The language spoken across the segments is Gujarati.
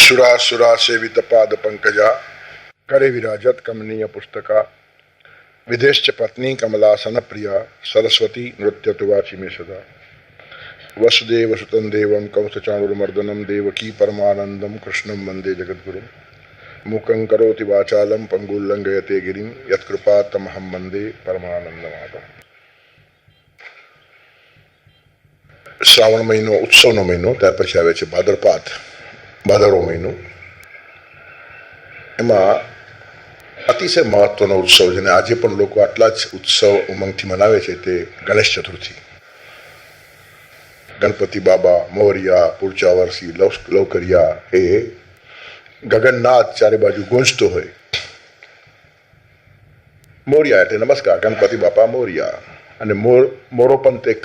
सुरासुरा सेवित पाद पंकजा करे विराजत कमनीय पुस्तका विदेश्च पत्नी कमलासन प्रिया सरस्वती नृत्य तुवाची में सदा वसुदेव सुतं देवं कंसचाणूरमर्दनं देवकी परमानंदम कृष्णं वंदे जगद्गुरुं मूकं करोति वाचालं पंगुल्लंघयते गिरिं यत्कृपातमहं वंदे परमानंदमाधवं। श्रावण महीनो उत्सवनो महीनो, त्यार पछी आवे छे भादरવો મહિનો। એમાં અતિશય મહત્વનો ઉત્સવ છે અને આજે પણ લોકો આટલા જ ઉત્સવ ઉમંગથી મનાવે છે તે ગણેશ ચતુર્થી। ગણપતિ બાબા મોરિયા પૂરચા વર્ષી લવકરિયા એ ગગનનાથ ચારે બાજુ ગુંજતો હોય। મોરિયા એટલે નમસ્કાર, ગણપતિ બાપા મોરિયા। અને મોરોપંત એક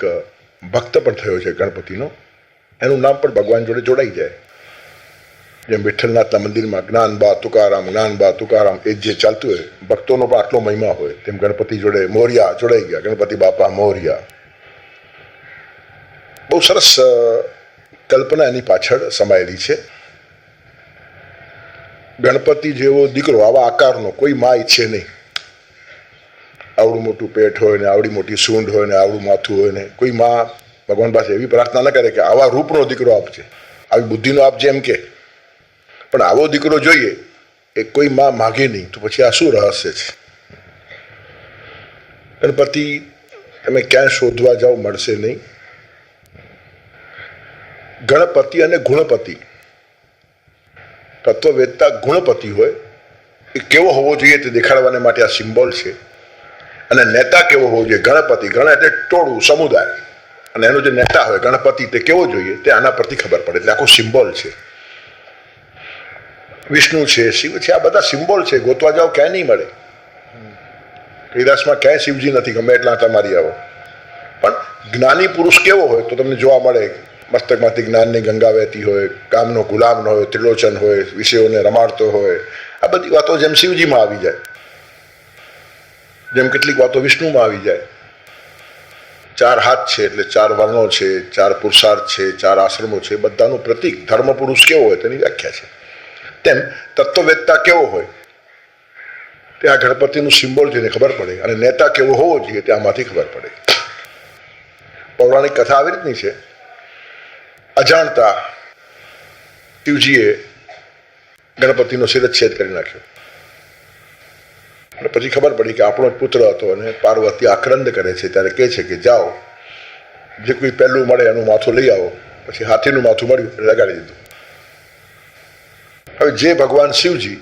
ભક્ત પણ થયો છે ગણપતિનો, એનું નામ પણ ભગવાન જોડે જોડાઈ જાય। જેમ વિઠ્ઠલનાથના મંદિરમાં જ્ઞાનબા તુકારામ એ જે ચાલતું હોય, ભક્તોનો પણ આટલો મહિમા હોય, તેમ ગણપતિ જોડે મોરિયા જોડાઈ ગયા, ગણપતિ બાપા મોરિયા। બહુ સરસ કલ્પના એની પાછળ સમાયેલી છે। ગણપતિ જેવો દીકરો આવા આકારનો કોઈ માં ઈચ્છે નહીં। આવડું મોટું પેટ હોય ને, આવડી મોટી સૂંઢ હોય ને, આવડું માથું હોય ને, કોઈ માં ભગવાન પાસે એવી પ્રાર્થના ન કરે કે આવા રૂપનો દીકરો આપજે, આવી બુદ્ધિનો આપજે એમ કે। પણ આવો દીકરો જોઈએ એ કોઈ માં માગે નહીં, તો પછી આ શું રહસ્ય છે? ગણપતિ તમે ક્યાંય શોધવા જાઓ મળશે નહીં। ગણપતિ અને ગુણપતિ, તત્વવેદતા ગુણપતિ હોય એ કેવો હોવો જોઈએ તે દેખાડવાને માટે આ સિમ્બોલ છે। અને નેતા કેવો હોવો જોઈએ, ગણપતિ, ગણ એટલે ટોળું, સમુદાય, અને એનો જે નેતા હોય ગણપતિ તે કેવો જોઈએ તે આના પરથી ખબર પડે। એટલે આખો સિમ્બોલ છે। વિષ્ણુ છે, શિવ છે, આ બધા સિમ્બોલ છે, ગોતવા જાઓ ક્યાંય નહીં મળે। કૈલાસમાં ક્યાંય શિવજી નથી, ગમે એટલા તમારી આવો। પણ જ્ઞાની પુરુષ કેવો હોય તો તમને જોવા મળે, મસ્તકમાંથી જ્ઞાનની ગંગા વહેતી હોય, કામનો ગુલામ ન હોય, ત્રિલોચન હોય, વિષયોને રમાડતો હોય। આ બધી વાતો જેમ શિવજીમાં આવી જાય, જેમ કેટલીક વાતો વિષ્ણુમાં આવી જાય। 4 હાથ છે એટલે 4 વર્ણો છે, 4 પુરુષાર્થ છે, 4 આશ્રમો છે, બધાનું પ્રતીક ધર્મ પુરુષ કેવો હોય તેની વ્યાખ્યા છે। તેમ તત્વવેદતા કેવો હોય તે આ ગણપતિનું સિમ્બોલ જોઈને ખબર પડે, અને નેતા કેવો હોવો જોઈએ તે આમાંથી ખબર પડે। પૌરાણિક કથા આવી રીતની છે, અજાણતા શિવજીએ ગણપતિનો શિરચ્છેદ કરી નાખ્યો, અને પછી ખબર પડી કે આપણો જ પુત્ર હતો, અને પાર્વતી આક્રંદ કરે છે ત્યારે કહે છે કે જાઓ, જે કોઈ પહેલું મળે એનું માથું લઈ આવો। પછી હાથીનું માથું મળ્યું, લગાડી દીધું। હવે જે ભગવાન શિવજી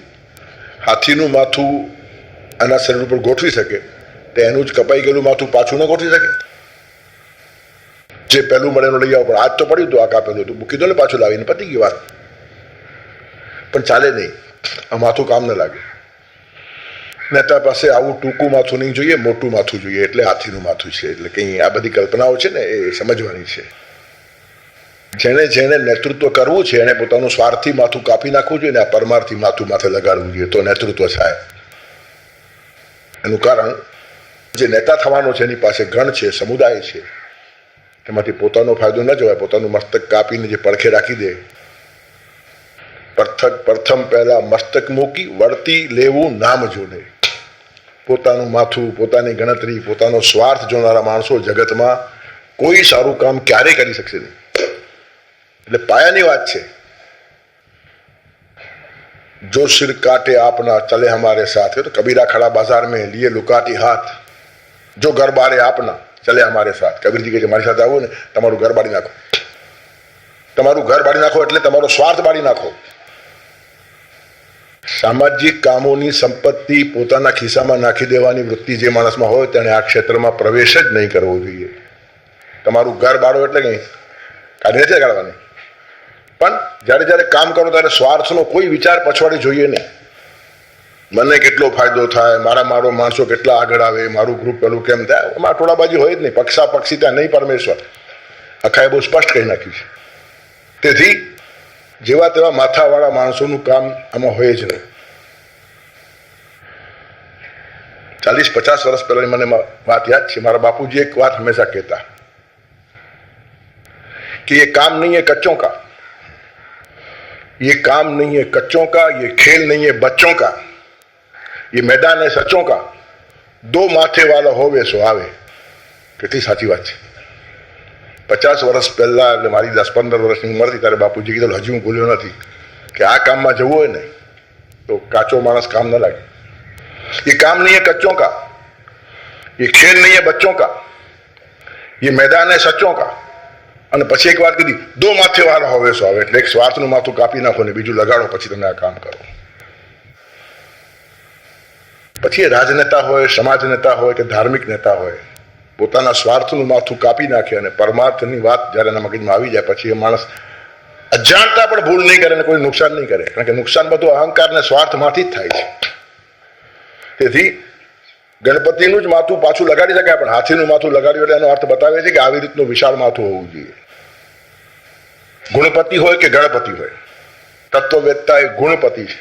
હાથીનું માથું આના શરીર ઉપર ગોઠવી શકે તો એનું જ કપાઈ ગયેલું માથું પાછું ન ગોઠવી શકે? જે પહેલું મળે એનું લઈ આવો, પણ આજ તો પડ્યું હતું, આ કાપેલું હતું, મૂકી દો ને પાછું લાવીને, પતી ગઈ વાત। પણ ચાલે નહીં, આ માથું કામ ન લાગે। નેતા પાસે આવું ટૂંકું માથું નહીં જોઈએ, મોટું માથું જોઈએ, એટલે હાથીનું માથું છે। એટલે કંઈ આ બધી કલ્પનાઓ છે ને એ સમજવાની છે। જેણે જેણે નેતૃત્વ કરવું છે એને પોતાનું સ્વાર્થી માથું કાપી નાખવું જોઈએ ને આ પરમાર્થી માથું માથે લગાડવું જોઈએ, તો નેતૃત્વ થાય। એનું કારણ, જે નેતા થવાનો છે એની પાસે ગણ છે, સમુદાય છે, એમાંથી પોતાનો ફાયદો ન જોવાય। પોતાનું મસ્તક કાપીને જે પડખે રાખી દે, પ્રથમ પહેલા મસ્તક મૂકી વળતી લેવું નામ જોડે। પોતાનું માથું, પોતાની ગણતરી, પોતાનો સ્વાર્થ જોનારા માણસો જગતમાં કોઈ સારું કામ ક્યારેય કરી શકશે નહીં। એટલે પાયાની વાત છે, જો સિર કાટે આપના ચલે હમારે સાથ, તો કબીરા ખડા બાजार में लिए लुकाटी हाथ, જો ઘર બારે આપના ચલે હમારે સાથ। કબીરજી કહે છે મારી સાથે આવો ને તમારું ઘર બાળી નાખો। તમારું ઘર બાળી નાખો એટલે તમારો સ્વાર્થ બાળી નાખો। સામાજિક કામોની સંપત્તિ પોતાના ખિસ્સામાં નાખી દેવાની વૃત્તિ જે માણસમાં હોય તેણે આ ક્ષેત્રમાં પ્રવેશ જ નહીં કરવો જોઈએ। તમારું ઘર બાળો એટલે કંઈ કાઢી નથી કાઢવાની, પણ જ્યારે જ્યારે કામ કરો ત્યારે સ્વાર્થનો કોઈ વિચાર પછવાડી જોઈએ નહીં। મને કેટલો ફાયદો થાય, મારો માણસો કેટલા આગળ આવે, મારું ગ્રુપ પેલું કેમ થાય, એમાં ટોળાબાજી હોય જ નહીં, પક્ષાપક્ષીતા નહીં પરમેશ્વર। આખાએ બહુ સ્પષ્ટ કહી નાખ્યું છે। તેથી જેવા તેવા માથાવાળા માણસોનું કામ આમાં હોય જ નહીં। 40-50 વર્ષ પહેલાની મને વાત યાદ છે, મારા બાપુજી એક વાત હંમેશા કહેતા कि ये काम नहीं है कच्चों का, ये काम नहीं है कच्चों का, ये खेल नहीं है बच्चों का, ये मैदान है सच्चों का, दो माथे वाला होवे सो आवे. કેટલી સાચી વાત છે. 50 વર્ષ પહેલા એટલે મારી 10-15 વર્ષની ઉંમર હતી ત્યારે બાપુજી કીધું, હજી હું ભૂલ્યો નથી કે આ કામમાં જવું હોય ને તો કાચો માણસ કામ ન લાગે. ये काम नहीं है कच्चों का, ये खेल नहीं है बच्चों का, ये मैदान है सच्चों का. અને પછી એક વાત કીધી, દો માથે વાળા હોવે સો આવે, એટલે એક સ્વાર્થનું માથું કાપી નાખો ને બીજું લગાડો, પછી તમે આ કામ કરો. પછી એ રાજનેતા હોય, સમાજ નેતા હોય કે ધાર્મિક નેતા હોય, પોતાના સ્વાર્થનું માથું કાપી નાખે અને પરમાર્થની વાત જ્યારે એના મગજમાં આવી જાય પછી એ માણસ અજાણતા પણ ભૂલ નહીં કરે અને કોઈ નુકસાન નહીં કરે, કારણ કે નુકસાન બધું અહંકાર ને સ્વાર્થમાંથી જ થાય છે. તેથી ગણપતિનું જ માથું પાછું લગાડી શકાય, પણ હાથીનું માથું લગાડ્યું એટલે એનો અર્થ બતાવે છે કે આવી રીતનું વિશાળ માથું હોવું જોઈએ. ગુણપતિ હોય કે ગણપતિ હોય, તત્વવેદતા એ ગુણપતિ છે.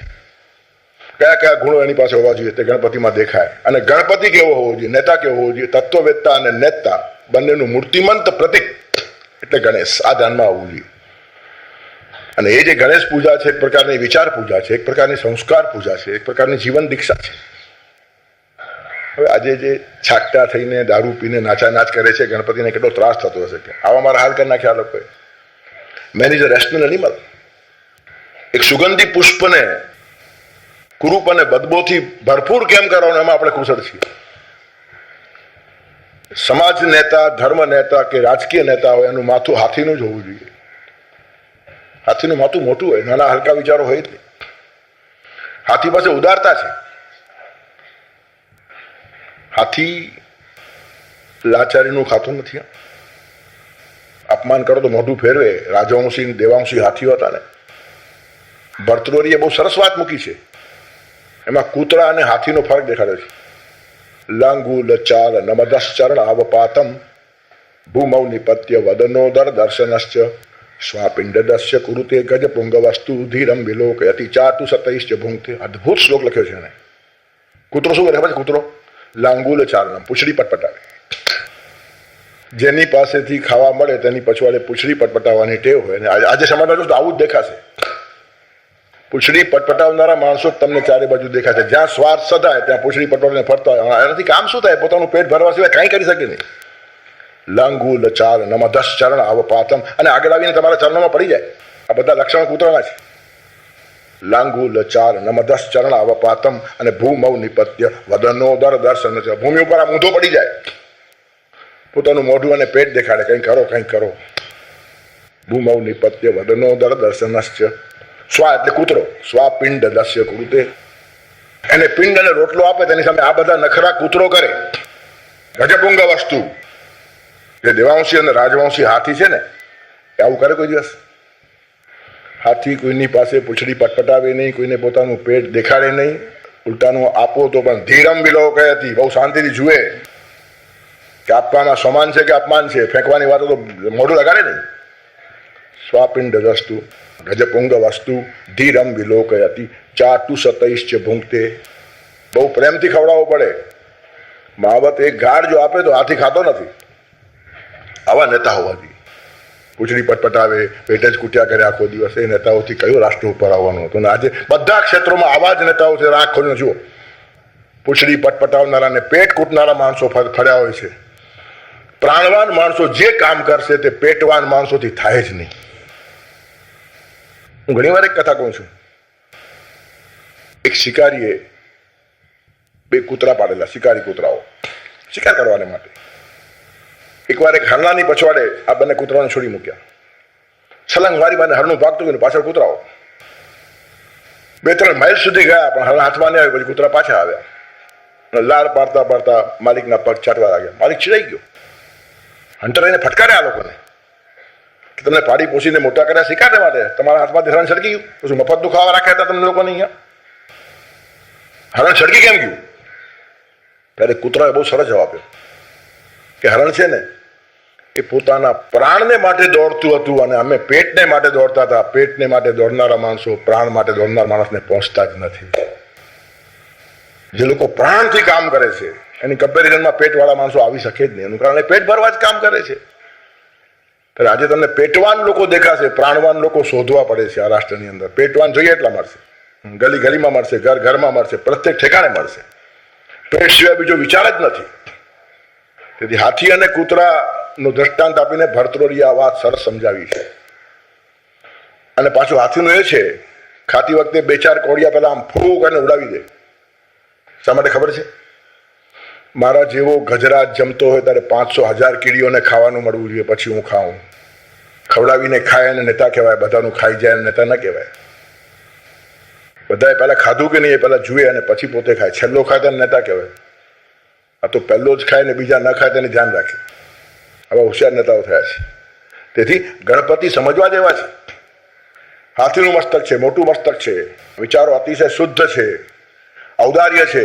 કયા કયા ગુણો એની પાસે હોવા જોઈએ તે ગણપતિમાં દેખાય. અને ગણપતિ કેવો હોવો જોઈએ, નેતા કેવો હોવો જોઈએ, તત્વવેદતા અને નેતા બંનેનું મૂર્તિમંત પ્રતિક એટલે ગણેશ. આ ધ્યાનમાં આવવું જોઈએ. અને એ જે ગણેશ પૂજા છે એક પ્રકારની વિચાર પૂજા છે, એક પ્રકારની સંસ્કાર પૂજા છે, એક પ્રકારની જીવન દીક્ષા છે. હવે આજે જે છાકટા થઈને દારૂ પીને નાચા નાચ કરે છે, ગણપતિને કેટલો ત્રાસ થતો હશે કે આવા મારા હાલ કરી નાખ્યા લોકોએ. Main is a rational animal. એક સુગંધી પુષ્પને કુરૂપ અને બદબોથી ભરપૂર કેમ કરવાનું, એમાં આપણે કુશળ છીએ. સમાજ નેતા, ધર્મ નેતા કે રાજકીય નેતા હોય એનું માથું હાથીનું જ હોવું જોઈએ. હાથીનું માથું મોટું હોય, નાના હલકા વિચારો હોય જ નહીં. હાથી પાસે ઉદારતા છે. હાથી લાચારીનું ખાતું નથી. અપમાન કરો તો મોઢું ફેરવે. રાજવંશી દેવાંશી હાથીઓ હતા ને. ભર્તૃહરિએ બહુ સરસ વાત મૂકી છે. એમાં કૂતરા અને હાથીનો ફરક દેખાડ્યો છે. લાંગુલ ચાલ નમદશ્ચરણ આવપાતમ ભૂમૌ નિપત્ય વદનોદર દર્શનશ્ચ સ્વાપિંડદસ્ય કુરુતે ગજ પુંગવસ્તુ ધીરમ વિલોકયતિ ચાટુ સતૈશ્ચ ભુંક્તે. અદભુત શ્લોક લખ્યો છે એને. કૂતરો શું કરે ખબર છે? કૂતરો લાંગુલ ચાલનમ, પૂંછડી પટપટાવે. જેની પાસેથી ખાવા મળે તેની પછવાડે પૂંછડી પટપટાવવાની ટેવ હોય. આજે સમાજમાં તો આવું જ દેખાશે. પૂંછડી પટપટાવનારા માણસો તમને ચારે બાજુ દેખાશે. જ્યાં સ્વાર્થ સદાય ત્યાં પૂંછડી પટપટાવીને ફરતા હોય. એનાથી કામ શું થાય? પોતાનું પેટ ભરવા સિવાય કાંઈ કરી શકે નહીં. લાંગુલ ચાલ નમદશ ચરણ આવપાતમ, અને આગળ આવીને તમારા ચરણોમાં પડી જાય. આ બધા લક્ષણો કૂતરાના છે. લાંગુલ ચાલ નમદશ ચરણ આવપાતમ અને ભૂમૌ નિપત્ય વદનોદર દર્શન. ભૂમિ ઉપર આ મૂંધો પડી જાય, પોતાનું મોઢું અને પેટ દેખાડે, કંઈ કરો કંઈ કરો. ભૂમૌ નિપત્ય વદનોદર દર્શનશ્ચ. સ્વા એટલે કૂતરો, સ્વા પિંડ દસ્ય કૃતે. એને પિંડ અને રોટલો આપે તેની સામે આ બધા નખરા કૂતરો કરે. ગજપુંગ વસ્તુ. જે દેવાંશી અને રાજવંશી હાથી છે ને એ આવું કરે કોઈ દિવસ? હાથી કોઈની પાસે પૂંછડી પટપટાવે નહીં, કોઈને પોતાનું પેટ દેખાડે નહીં. ઉલટાનું આપો તો પણ ધીરમ વિલો કહે હતી, બહુ શાંતિથી જુએ કે આપવામાં સમાન છે કે અપમાન છે. ફેંકવાની વાતો તો મોઢું લગાડે નહીં. સ્વાપિંડ દસ્તુ ગજપુંગ વસ્તુ ધીરમ વિલોકયતિ ચાટુ સતૈશ્ચ ભુંક્તે. બહુ પ્રેમથી ખવડાવવો પડે. મહાવત એક ગાઢ જો આપે તો હાથી ખાતો નથી. આવા નેતા હોવા જોઈએ. પૂંછડી પટપટાવે, પેટ જ કૂટ્યા કરે આખો દિવસ. એ નેતાઓથી કયો રાષ્ટ્ર ઉપર આવવાનું હતું? અને આજે બધા ક્ષેત્રોમાં આવા જ નેતાઓ છે. આંખ ખોલીને જુઓ, પૂંછડી પટપટાવનારા અને પેટ કૂટનારા માણસો ફર્યા હોય છે. પ્રાણવાન માણસો જે કામ કરશે તે પેટવાન માણસોથી થાય જ નહીં. હું ઘણી વાર એક કથા કહું છું. એક શિકારીએ બે કૂતરા પાડેલા, શિકારી કૂતરાઓ, શિકાર કરવાને માટે. એકવાર એક હરણાની પછવાડે આ બંને કૂતરાઓને છોડી મૂક્યા. છલાંગ મારી માને હરણું ભાગતું ગયું, પાછળ કૂતરાઓ. 2-3 માઇલ સુધી ગયા પણ હરણ હાથમાં નહીં આવ્યું. પછી કૂતરા પાછા આવ્યા. લાળ પાડતા પાડતા માલિકના પગ ચાટવા લાગ્યા. માલિક ચીડાઈ ગયો. હન્ટર એને ફટકાર્યા આ લોકોને કે તમને પાડી પોસીને મોટા કર્યા શિકારને માટે, તમારા હાથમાંથી હરણ સળગી ગયું. પછી મફતનું ખાવા રાખ્યા હતા તમને લોકોને અહીંયા. હરણ સળગી કેમ ગયું? ત્યારે કૂતરાએ બહુ સરસ જવાબ આપ્યો કે હરણ છે ને એ પોતાના પ્રાણને માટે દોડતું હતું અને અમે પેટને માટે દોડતા હતા. પેટને માટે દોડનારા માણસો પ્રાણ માટે દોડનાર માણસને પહોંચતા જ નથી. જે લોકો પ્રાણથી કામ કરે છે એની કમ્પેરિઝનમાં પેટવાળા માણસો આવી શકે જ નહીં. એનું કારણ એ પેટ ભરવા જ કામ કરે છે. ત્યારે આજે તમને પેટવાન લોકો દેખાશે, પ્રાણવાન લોકો શોધવા પડે છે આ રાષ્ટ્રની અંદર. પેટવાન જોઈએ એટલા મળશે, ગલી ગલીમાં મળશે, ઘર ઘરમાં મળશે, પ્રત્યેક ઠેકાણે મળશે. પેટ સિવાય બીજો વિચાર જ નથી. તેથી હાથી અને કૂતરાનું દ્રષ્ટાંત આપીને ભરતૃહરીએ આ વાત સરસ સમજાવી છે. અને પાછું હાથીનું એ છે, ખાતી વખતે 2-4 કોડિયા પહેલા આમ ફૂંક અને ઉડાવી દે. શા માટે ખબર છે? મારા જેવો ગજરાજ જમતો હોય ત્યારે 500,000 કીડીઓને ખાવાનું મળવું જોઈએ, પછી હું ખાઉં. ખવડાવીને ખાય અને નેતા કહેવાય, બધાનું ખાઈ જાય અને નેતા ન કહેવાય. બધાએ પહેલા ખાધું કે નહીં એ પહેલા જુએ અને પછી પોતે ખાય. છેલ્લો ખાય તેને નેતા કહેવાય. આ તો પહેલો જ ખાય ને બીજા ન ખાય તેને ધ્યાન રાખે. આવા હોશિયાર નેતાઓ થયા છે. તેથી ગણપતિ સમજવા જેવા છે. હાથીનું મસ્તક છે, મોટું મસ્તક છે, વિચારો અતિશય શુદ્ધ છે, ઔદાર્ય છે,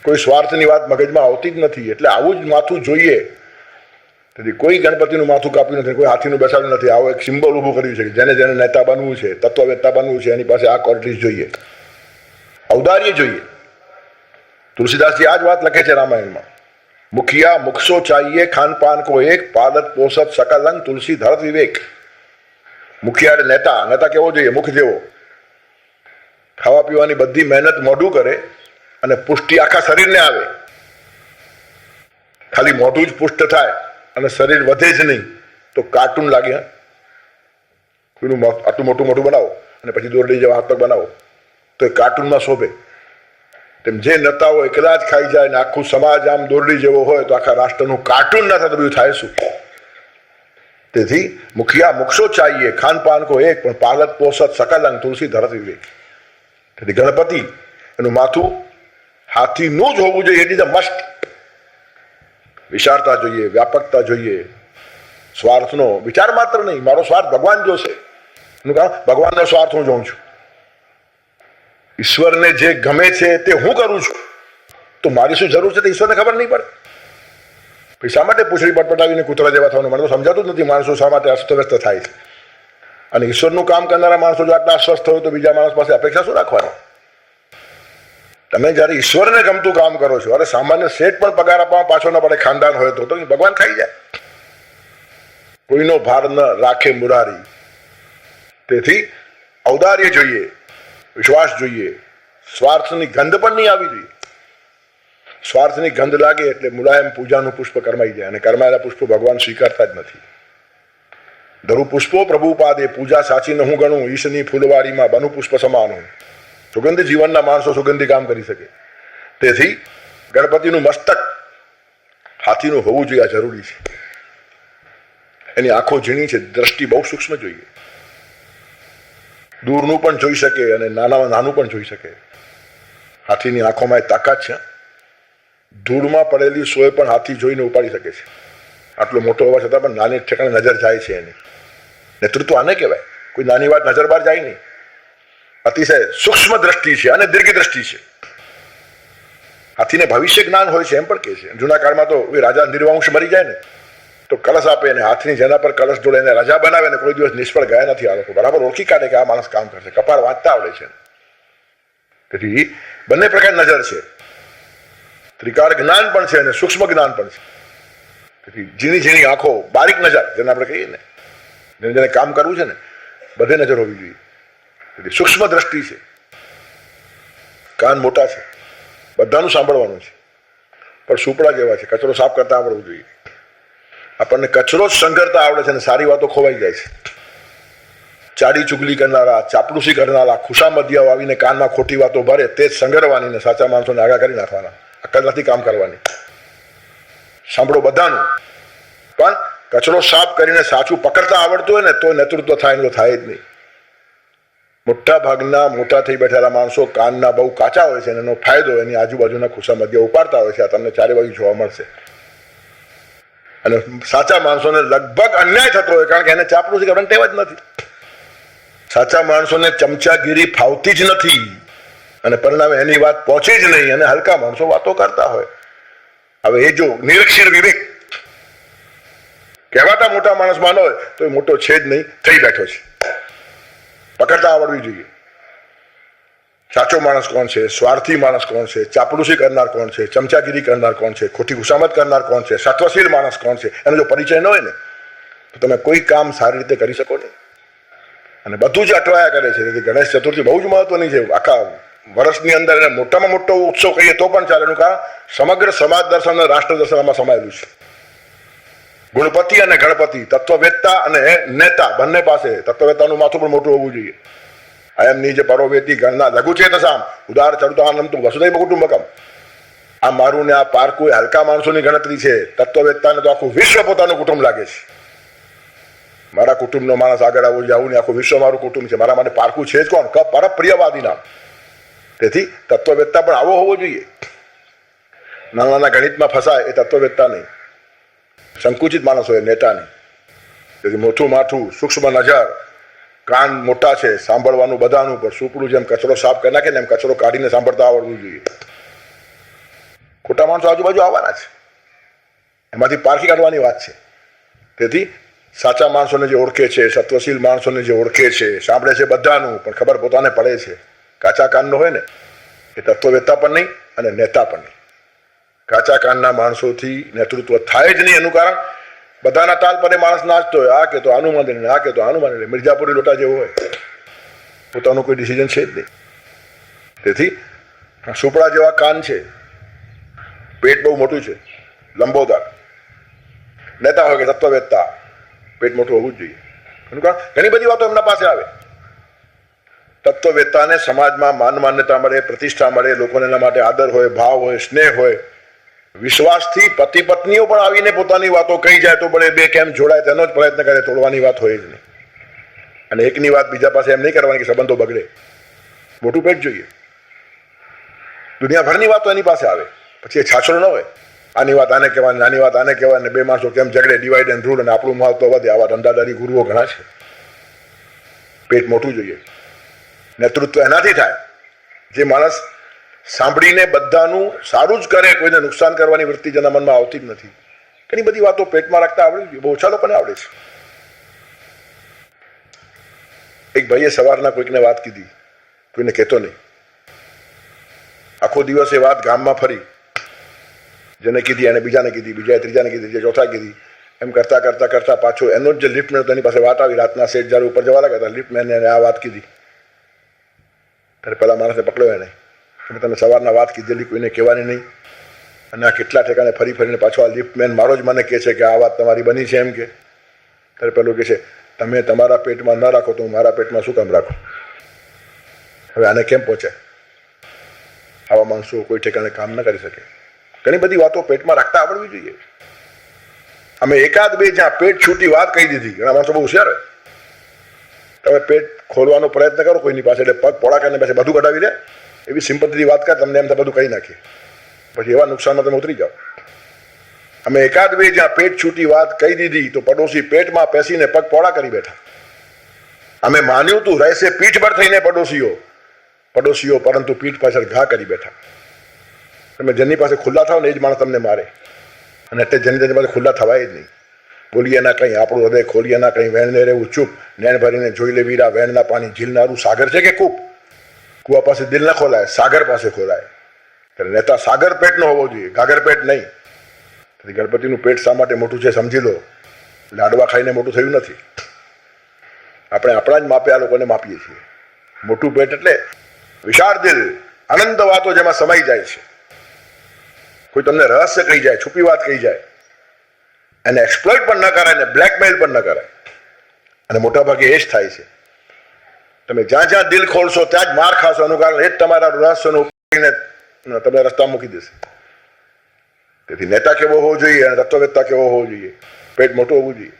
કોઈ સ્વાર્થની વાત મગજમાં આવતી જ નથી. એટલે આવું જ માથું જોઈએ. તેથી કોઈ ગણપતિનું માથું કાપ્યું નથી, કોઈ હાથીનું બેસાડ્યું નથી. આવો એક સિમ્બોલ ઊભું કર્યું છે કે જેને જેને નેતા બનવું છે, તત્વવેત્તા બનવું છે, એની પાસે આ ક્વોલિટીઝ જોઈએ, ઔદાર્ય જોઈએ. તુલસીદાસજી આ જ વાત લખે છે રામાયણમાં. મુખિયા મુખસો ચાહીએ, ખાન પાન કો એક, પાલત પોષત સકલંગ, તુલસી ધરત વિવેક. મુખિયા એટલે નેતા. નેતા કેવો જોઈએ? મુખ જેવો. ખાવા પીવાની બધી મહેનત મોઢું કરે અને પુષ્ટિ આખા શરીરને આવે. ખાલી મોઢું જ પુષ્ટ થાય અને શરીર વધે જ નહીં તો કાર્ટૂન લાગે. કોઈનું આટલું મોટું મોટું બનાવો અને પછી દોરડી જેવા હાથ પગ બનાવો તો એ કાર્ટૂનમાં શોભે. તેમ જે નેતાઓ એકલા જ ખાઈ જાય ને આખું સમાજ આમ દોરડી જેવો હોય તો આખા રાષ્ટ્રનું કાર્ટૂન ના થાય તો બધું થાય શું? તેથી મુખિયા મુખસો ચાહીએ, ખાન પાન કો એક, પણ પાલત પોષત સકલંગ, તુલસી ધરત વિવેક. તેથી ગણપતિ એનું માથું હાથીનું જ હોવું જોઈએ. It is a must. વિશાળતા જોઈએ, વ્યાપકતા જોઈએ, સ્વાર્થનો વિચાર માત્ર નહીં. મારો સ્વાર્થ ભગવાન જોશે એનું કારણ ભગવાનનો સ્વાર્થ હું જોઉં છું. ઈશ્વરને જે ગમે છે તે હું કરું છું તો મારી શું જરૂર છે તે ઈશ્વરને ખબર નહીં પડે. પછી શા માટે પૂછડી પટપટાવીને કૂતરા જેવા થવાનું મને તો સમજાતું જ નથી. માણસો શા માટે અસ્તવ્યસ્ત થાય છે? અને ઈશ્વરનું કામ કરનારા માણસો જો આટલા અસ્વસ્થ હોય તો બીજા માણસ પાસે અપેક્ષા શું રાખવાની? તમે જયારે ઈશ્વરને ગમતું કામ કરો છો, અરે સામાન્ય શેઠ પણ પગાર આપવા પાછો ન પડે, ખાનદાન હોય તો ભગવાન ખાઈ જાય. કોઈનો ભાર ન રાખે મુરારી. તેથી ઔદાર્ય જોઈએ, વિશ્વાસ જોઈએ, સ્વાર્થની ગંધ પણ નહીં આવી જોઈએ. સ્વાર્થની ગંધ લાગે એટલે મુલાયમ પૂજાનું પુષ્પ કરમાઈ જાય, અને કરમાયેલા પુષ્પો ભગવાન સ્વીકારતા જ નથી. ધરુ પુષ્પો પ્રભુ પાદે, પૂજા સાચી ન હું ગણું, ઈશની ફૂલવાડીમાં બનુ પુષ્પ સમાનું. સુગંધી જીવનના માણસો સુગંધી કામ કરી શકે. તેથી ગણપતિનું મસ્તક હાથીનું હોવું જોઈએ, આ જરૂરી છે. એની આંખો ઝીણી છે, દ્રષ્ટિ બહુ સૂક્ષ્મ જોઈએ. દૂરનું પણ જોઈ શકે અને નાનામાં નાનું પણ જોઈ શકે. હાથીની આંખોમાં એ તાકાત છે. ધૂળમાં પડેલી સોય પણ હાથી જોઈને ઉપાડી શકે છે. આટલો મોટો હોવા છતાં પણ નાની ઠેકાણે નજર જાય છે એની. નેતૃત્વ આને કહેવાય. કોઈ નાની વાત નજર બહાર જાય નહીં. અતિશય સૂક્ષ્મ દ્રષ્ટિ છે અને દીર્ઘ દ્રષ્ટિ છે. હાથીને ભવિષ્ય જ્ઞાન હોય છે એમ પણ કહે છે. જૂના કાળમાં તો રાજા નિર્વંશ મરી જાય ને તો કલશ આપે ને હાથની જેના પર કલશ જોડે એને રાજા બનાવે ને કોઈ દિવસ નિષ્ફળ ગયા નથી. આ લોકો બરાબર ઓળખી કાઢે કે આ માણસ કામ કરશે. કપાળ વાંચતા આવડે છે. તેથી બંને પ્રકાર નજર છે. ત્રિકાળ જ્ઞાન પણ છે અને સૂક્ષ્મ જ્ઞાન પણ છે. તેથી ઝીણી ઝીણી આંખો, બારીક નજર જેને આપણે કહીએ ને, જેને જેને કામ કરવું છે ને બધે નજર હોવી જોઈએ. તેથી સૂક્ષ્મ દ્રષ્ટિ છે. કાન મોટા છે, બધાનું સાંભળવાનું છે, પણ સુપડા જેવા છે. કચરો સાફ કરતા આવડવું જોઈએ. આપણને કચરો જ સંઘરતા આવડે છે અને સારી વાતો ખોવાઈ જાય છે. ચાડી ચુગલી કરનારા, ચાપલુસી કરનારા, ખુશામદિયાઓ આવીને કાનમાં ખોટી વાતો ભરે તે જ સંઘરવાની ને સાચા માણસોને આગા કરી નાખવાના. અક્કલ નથી કામ કરવાની. સાંભળો બધાનું, પણ કચરો સાફ કરીને સાચું પકડતા આવડતું હોય ને તો નેતૃત્વ થાય ને તો થાય જ નહીં. મોટા ભાગના મોટા થઈ બેઠેલા માણસો કાનના બહુ કાચા હોય છે અને એનો ફાયદો એની આજુબાજુના ખુશામદિયા ઉપાડતા હોય છે. આ તમને ચારે બાજુ જોવા મળશે. અને સાચા માણસોને લગભગ અન્યાય થતો હોય કારણ કે એને ચાપલુસી કરવાની ટેવ જ નથી. સાચા માણસોને ચમચાગીરી ફાવતી જ નથી અને પરિણામે એની વાત પહોંચે જ નહીં અને હલકા માણસો વાતો કરતા હોય. હવે એ જો નિરક્ષીર વિવેક કહેવાતા મોટા માણસમાં ન હોય તો એ મોટો છે જ નહીં, થઈ બેઠો છે. પકડતા આવડવી જોઈએ. સાચો માણસ કોણ છે, સ્વાર્થી માણસ કોણ છે, ચાપલુસી કરનાર કોણ છે, ચમચાગીરી કરનાર કોણ છે, ખોટી ખુશામત કરનાર કોણ છે, સત્વશીલ માણસ કોણ છે, એનો જો પરિચય ન હોય ને તો તમે કોઈ કામ સારી રીતે કરી શકો નહીં, અને બધું જ અટવાયા કરે છે. તેથી ગણેશ ચતુર્થી બહુ જ મહત્વની છે. આખા વર્ષની અંદર એને મોટામાં મોટો ઉત્સવ કહીએ તો પણ ચાલે. એનું કારણ સમગ્ર સમાજ દર્શન અને રાષ્ટ્ર દર્શનમાં સમાયેલું છે. ગુણપતિ અને ગણપતિ, તત્વવેત્તા અને નેતા બંને પાસે તત્વવેત્તાનું માથું પણ મોટું હોવું જોઈએ. અયમની જે પરોવેતી ગણના લઘુ ચેતસામ ઉદાર ચરુતાનંતું વસુધૈવ કુટુંબકમ. આ મારું ને આ પારકું એ હલકા માણસોની ગણતરી છે. તત્વવેત્તાને તો આખું વિશ્વ પોતાનું કુટુંબ લાગે છે. મારા કુટુંબનો માણસ આગળ આવવું જોઈએ, આવું ને આખું વિશ્વ મારું કુટુંબ છે. મારા માટે પારકું છે જ કોણ? પરપ્રિયવાદી નામ. તેથી તત્વવેત્તા પણ આવો હોવો જોઈએ. નાના નાના ગણિતમાં ફસાય એ તત્વવેત્તા નહીં, સંકુચિત માણસ હોય, નેતા નહીં. તેથી મોટું માથું, સૂક્ષ્મ નજર, કાન મોટા છે, સાંભળવાનું બધાનું, પણ સુપડું જેમ કચરો સાફ કરી નાખે ને એમ કચરો કાઢીને સાંભળતા આવડવું જોઈએ. ખોટા માણસો આજુબાજુ આવવાના છે, એમાંથી પારખી કાઢવાની વાત છે. તેથી સાચા માણસોને જે ઓળખે છે, સત્વશીલ માણસોને જે ઓળખે છે, સાંભળે છે બધાનું, પણ ખબર પોતાને પડે છે. કાચા કાનનો હોય ને એ તત્વવેત્તા પણ નહીં અને નેતા પણ નહીં. કાચા કાનના માણસોથી નેતૃત્વ થાય જ નહીં. એનું કારણ બધાના તાલ પર માણસ નાચતો હોય. આ કે તો આનું માને લે, આ કે તો આનું માને લે, મિર્જાપુરી લોટા જેવો હોય. પોતાનું કોઈ ડિસિઝન છે જ નહીં. તેથી સુપડા જેવા કાન છે, પેટ બહુ મોટું છે, લંબોદર. નેતા હોય કે તત્વવેત્તા, પેટ મોટું હોવું જ જોઈએ. એનું કારણ ઘણી બધી વાતો એમના પાસે આવે. તત્વવેત્તાને સમાજમાં માન માન્યતા મળે, પ્રતિષ્ઠા મળે, લોકોને એના માટે આદર હોય, ભાવ હોય, સ્નેહ હોય. વિશ્વાસથી પતિ પત્નીઓ પણ આવીને પોતાની વાતો કહી જાય તો પડે બે કેમ જોડાય તેનો જ પ્રયત્ન કરે. તોડવાની વાત હોય જ નહીં. અને એકની વાત બીજા પાસે એમ નહીં કરવાની કે સંબંધો બગડે. મોટું પેટ જોઈએ. દુનિયાભરની વાતો એની પાસે આવે, પછી એ છાછડો ન હોય. આની વાત આને કહેવાય, નાની વાત આને કહેવાય, ને બે માણસો કેમ ઝઘડે, ડિવાઈડ એન્ડ રૂલ, અને આપણું મહત્વ વધે. આવા ધંધાદારી ગુરુઓ ઘણા છે. પેટ મોટું જોઈએ. નેતૃત્વ એનાથી થાય જે માણસ સાંભળીને બધાનું સારું જ કરે, કોઈને નુકસાન કરવાની વૃત્તિ જેના મનમાં આવતી જ નથી. ઘણી બધી વાતો પેટમાં રાખતા આવડવી જોઈએ. બહુ ઓછા લોકોને આવડે છે. એક ભાઈએ સવારના કોઈકને વાત કીધી, કોઈને કહેતો નહીં. આખો દિવસ એ વાત ગામમાં ફરી, જેને કીધી એને બીજાને કીધી, બીજાએ ત્રીજાને કીધી, જે ચોથા કીધી. એમ કરતા કરતા કરતા પાછો એનો જ જે લિફ્ટમેન હતો એની પાસે વાત આવી. રાતના સેટ જ્યારે ઉપર જવા લાગ્યા હતા, લિફ્ટમેને એને આ વાત કીધી. ત્યારે પેલા માણસને પકડ્યો એને, મેં તને સવારના વાત કીધેલી, કોઈને કહેવાની નહીં. અને આ કેટલા ઠેકાને ફરી ફરીને પાછો આ લિફ્ટમેન મારો જ મને કહે છે કે આ વાત તમારી બની છે એમ કે. ત્યારે પેલું કહે છે તમે તમારા પેટમાં ન રાખો તો હું મારા પેટમાં શું કામ રાખું? હવે આને કેમ પહોંચાય? આવા માણસો કોઈ ઠેકાણે કામ ન કરી શકે. ઘણી બધી વાતો પેટમાં રાખતા આવડવી જોઈએ. અમે એકાદ બે જ્યાં પેટ છૂટી વાત કહી દીધી. ઘણા માણસો બહુ હોશિયાર હોય. તમે પેટ ખોલવાનો પ્રયત્ન કરો કોઈની પાસે, એટલે પગ પોળા કરીને પાસે બધું કઢાવી દે. એવી સિમ્પલથી વાત કરે, તમને એમ થાય બધું કહી નાખીએ. પછી એવા નુકસાનમાં તમે ઉતરી જાઓ. અમે એકાદ બે જ્યાં પેટ છૂટી વાત કહી દીધી તો પડોશી પેટમાં પેસીને પગ પોળા કરી બેઠા. અમે માન્યું તું રહેશે પીઠ પર થઈને પડોશીઓ, પરંતુ પીઠ પાછળ ઘા કરી બેઠા. તમે જેની પાસે ખુલ્લા થાવ ને એ જ માણસ તમને મારે. અને એટલે જેની પાસે ખુલ્લા થવાય જ નહીં. બોલીએ ના કંઈ, આપણું હૃદય ખોલીએ ના કંઈ, વેણને રહેવું ચૂપ, નેણ ભરીને જોઈ લે વીરા, વેણના પાણી ઝીલનારું સાગર છે કે કૂપ? કુવા પાસે દિલ ન ખોલાય, સાગર પાસે ખોલાય. ત્યારે નેતા સાગર પેટનો હોવો જોઈએ, ગાગર પેટ નહીં. તેથી ગણપતિનું પેટ શા માટે મોટું છે સમજી લો. લાડવા ખાઈને મોટું થયું નથી. આપણે આપણા જ માપે આ લોકોને માપીએ છીએ. મોટું પેટ એટલે વિશાળ દિલ, અનંત વાતો જેમાં સમાઈ જાય છે. કોઈ તમને રહસ્ય કહી જાય, છુપી વાત કહી જાય, એને એક્સપ્લોઇટ પણ ન કરાય ને બ્લેકમેલ પણ ન કરાય. અને મોટાભાગે એ જ થાય છે. તમે જ્યાં જ્યાં દિલ ખોલશો ત્યાં જ માર ખાશો. એનું કારણ એ જ તમારા રહસ્યનો ઉપયોગને તમને રસ્તા મૂકી દેશે. તેથી નેતા કેવો હોવો જોઈએ અને તત્વવેત્તા કેવો હોવો જોઈએ? પેટ મોટું હોવું જોઈએ.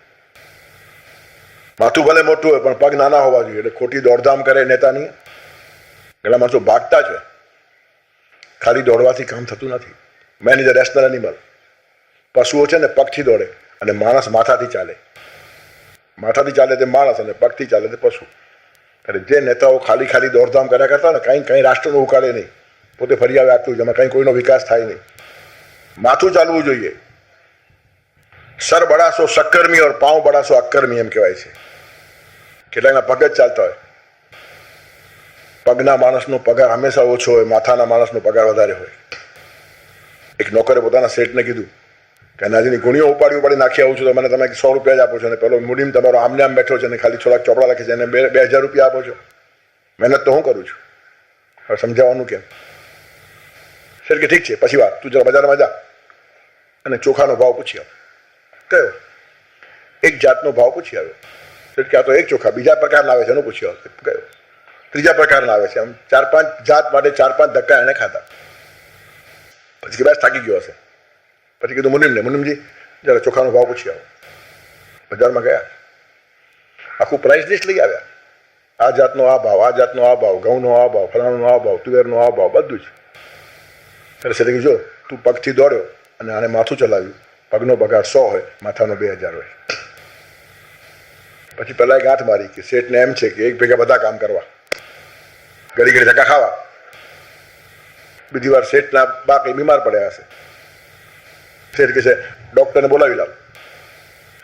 માથું ભલે મોટું હોય પણ પગ નાના હોવા જોઈએ. એટલે ખોટી દોડધામ કરે નેતાની. ઘણા માણસો ભાગતા છે. ખાલી દોડવાથી કામ થતું નથી. Main is a rational animal. પશુઓ છે ને પગથી દોડે અને માણસ માથાથી ચાલે. માથાથી ચાલે તે માણસ અને પગથી ચાલે તે પશુ. એટલે જે નેતાઓ ખાલી ખાલી દોડધામ કર્યા કરતા ને કંઈ રાષ્ટ્રનું ઉકાળે નહીં, પોતે ફરી આવે આટલું જ, એમાં કંઈ કોઈનો વિકાસ થાય નહીં. માથું ચાલવું જોઈએ. સર બડાસો સક્કર્મી ઓર પાઉં બડાસો અક્કર્મી એમ કહેવાય છે. કેટલાકના પગ જ ચાલતા હોય. પગના માણસનો પગાર હંમેશા ઓછો હોય, માથાના માણસનો પગાર વધારે હોય. એક નોકરે પોતાના શેઠને કીધું કે અનાજની ગુણીઓ ઉપાડી નાખી આવું છું તો મને તમે 100 રૂપિયા જ આપો છો, અને પેલો મુડીમ તમારો આમને આમ બેઠો છે અને ખાલી થોડાક ચોપડા લખે છે અને 2000 રૂપિયા આપો છો. મહેનત તો હું કરું છું. હવે સમજાવવાનું કેમ? સર કે ઠીક છે, પછી વાત, તું જરા બજારમાં જા અને ચોખાનો ભાવ પૂછી આવ. કયો? એક જાતનો ભાવ પૂછી આવ્યો. સર કે આ તો એક ચોખા બીજા પ્રકારના આવે છે એનું પૂછી આવ. કયો? ત્રીજા પ્રકારના આવે છે. આમ 4-5 જાત માટે 4-5 ધક્કા એને ખાધા. પછી કે બસ થાકી ગયો હશે. પછી કીધું મુનિમજી જરા ચોખાનો ભાવ પૂછી આવો. બજારમાં ગયા, આખું પ્રાઇસ લિસ્ટ લઈ આવ્યા. આ જાતનો આ ભાવ, આ જાતનો આ ભાવ, ઘઉંનો આ ભાવ, ફલાણાનો આ ભાવ, તુવેરનો આ ભાવ, બધું જ. ત્યારે સર કે જો તું પગથી દોડ્યો અને આને માથું ચલાવ્યું, પગનો પગાર 100 હોય, માથાનો 2000 હોય. પછી પેલા ગાંઠ મારી કે શેઠને એમ છે કે એક ભેગા બધા કામ કરવા, ઘડી ઘડી ધક્કા ખાવા. બીજી વાર શેઠના બા કંઈ બીમાર પડ્યા હશે. શેઠ કે છે ડૉક્ટરને બોલાવી લાવ.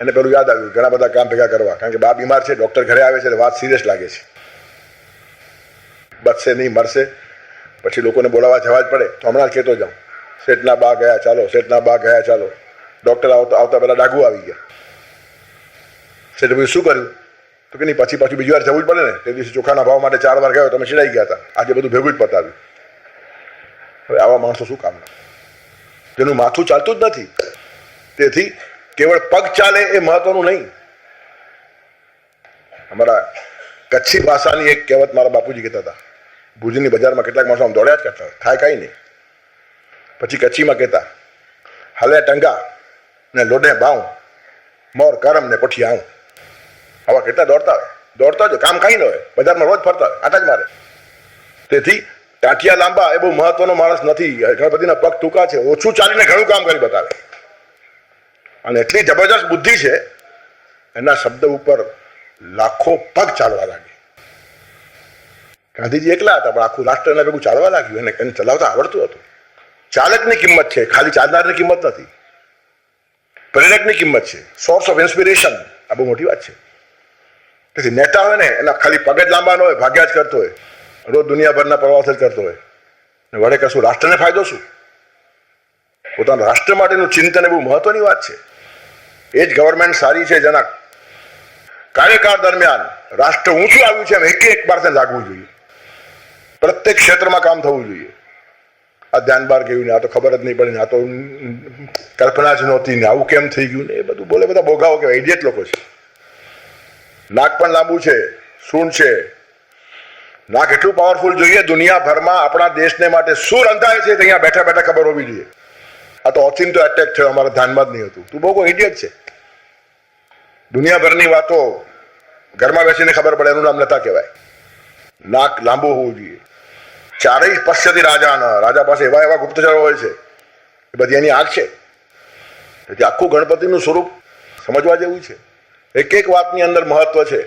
એને પેલું યાદ આવ્યું ઘણા બધા કામ ભેગા કરવા, કારણ કે બા બીમાર છે, ડૉક્ટર ઘરે આવે છે એટલે વાત સિરિયસ લાગે છે. બચશે નહીં, મરશે, પછી લોકોને બોલાવવા જવા જ પડે. તો હમણાં જ કહેતો જાઉં, શેઠના બા ગયા ચાલો, શેઠના બા ગયા ચાલો. ડૉક્ટર આવતા પહેલાં ડાઘુ આવી ગયા. શેઠે બધું શું કર્યું? તો કે નહીં, પછી પાછું બીજી વાર જવું જ પડે ને. તે દિવસે ચોખાના ભાવ માટે 4 વાર ગયો, તમે ચીડાઈ ગયા હતા. આજે બધું ભેગું જ પતાવ્યું. હવે આવા માણસો શું કામના, જેનું માથું ચાલતું જ નથી. તેથી કેવળ પગ ચાલે એ મહત્વનું નહીં. અમારા કચ્છી ભાષાની એક કહેવત મારા બાપુજી કહેતા હતા. ભુજની બજારમાં કેટલાક માણસો આમ દોડ્યા જ કરતા, થાય કાંઈ નહીં. પછી કચ્છીમાં કહેતા, હલે ટંગા ને લોડે બાઉં, મોર કરમ ને પઠી આવું. આવા કેટલા દોડતા જ કામ કાંઈ ન હોય, બજારમાં રોજ ફરતા હોય, આટા જ મારે. તેથી ટાંટિયા લાંબા એ બહુ મહત્વનો માણસ નથી. ગણપતિના પગ ટૂંકા છે, ઓછું ચાલીને ઘણું કામ કરી બતાવે. અને એટલી જબરજસ્ત બુદ્ધિ છે, એના શબ્દ ઉપર લાખો પગ ચાલવા લાગે. ગાંધીજી એકલા હતા, પણ આખું રાષ્ટ્ર એના ભેગું ચાલવા લાગ્યું. એને ચલાવતા આવડતું હતું. ચાલકની કિંમત છે, ખાલી ચાલનારની કિંમત નથી. પ્રેરકની કિંમત છે, સોર્સ ઓફ ઇન્સ્પિરેશન. આ બહુ મોટી વાત છે. તેથી નેતા હોય ને એના ખાલી પગ જ લાંબા ન હોય, ભાગ્યા જ કરતો હોય, રોજ દુનિયાભરના પ્રવાસ જ કરતો હોય, ને વડે કશું રાષ્ટ્રને ફાયદો શું? પોતાના રાષ્ટ્ર માટેનું ચિંતન એ બહુ મહત્વની વાત છે. એ જ ગવર્મેન્ટ સારી છે જેના કાર્યકાળ દરમિયાન રાષ્ટ્ર ઊંચું આવ્યું છે. એમ એક બાર લાગવું જોઈએ. પ્રત્યેક ક્ષેત્રમાં કામ થવું જોઈએ. આ ધ્યાન બહાર ગયું ને, આ તો ખબર જ નહીં પડી ને, આ તો કલ્પના જ નહોતી ને, આવું કેમ થઈ ગયું ને, એ બધું બોલે બધા ભોગાવો કહેવાય, ઇડિયટ લોકો છે. નાક પણ લાંબુ છે, સૂંઢ છે. નાક એટલું પાવરફુલ જોઈએ, દુનિયાભરમાં આપણા દેશને માટે શું રંધાય છે અહીંયા બેઠા બેઠા ખબર હોવી જોઈએ. આ તો ઓથિંતો એટેક થયો, અમારા ધ્યાનમાં જ નહીં હતું. તું બહુ કોઈ ઇડિયટ છે. દુનિયાભરની વાતો ઘરમાં બેસીને ખબર પડે, એનું નામ નતા કહેવાય. નાક લાંબુ હોવું જોઈએ. ચારેય પશ્ચિતી રાજા પાસે એવા ગુપ્તચરો હોય છે, એ બધી એની આંખ છે. તેથી આખું ગણપતિનું સ્વરૂપ સમજવા જેવું છે. એક વાતની અંદર મહત્વ છે.